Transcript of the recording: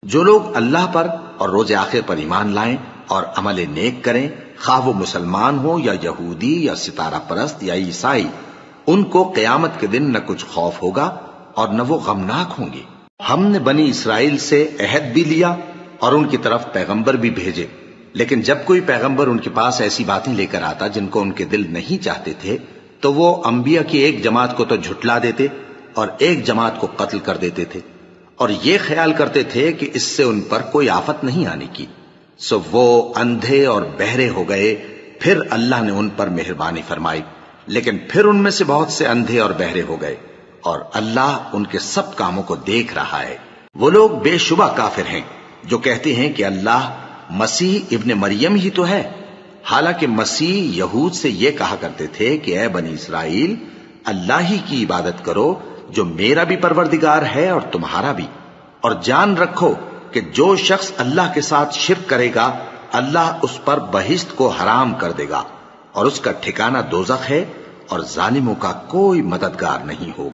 جو لوگ اللہ پر اور روز آخر پر ایمان لائیں اور عمل نیک کریں، خواہ وہ مسلمان ہو یا یہودی یا ستارہ پرست یا عیسائی، ان کو قیامت کے دن نہ کچھ خوف ہوگا اور نہ وہ غمناک ہوں گے۔ ہم نے بنی اسرائیل سے عہد بھی لیا اور ان کی طرف پیغمبر بھی بھیجے، لیکن جب کوئی پیغمبر ان کے پاس ایسی باتیں لے کر آتا جن کو ان کے دل نہیں چاہتے تھے تو وہ انبیاء کی ایک جماعت کو تو جھٹلا دیتے اور ایک جماعت کو قتل کر دیتے تھے، اور یہ خیال کرتے تھے کہ اس سے ان پر کوئی آفت نہیں آنے کی، سو وہ اندھے اور بہرے ہو گئے۔ پھر اللہ نے ان پر مہربانی فرمائی، لیکن پھر ان میں سے بہت سے اندھے اور بہرے ہو گئے، اور اللہ ان کے سب کاموں کو دیکھ رہا ہے۔ وہ لوگ بے شبہ کافر ہیں جو کہتے ہیں کہ اللہ مسیح ابن مریم ہی تو ہے، حالانکہ مسیح یہود سے یہ کہا کرتے تھے کہ اے بنی اسرائیل، اللہ ہی کی عبادت کرو جو میرا بھی پروردگار ہے اور تمہارا بھی، اور جان رکھو کہ جو شخص اللہ کے ساتھ شرک کرے گا اللہ اس پر بہشت کو حرام کر دے گا، اور اس کا ٹھکانہ دوزخ ہے، اور ظالموں کا کوئی مددگار نہیں ہوگا۔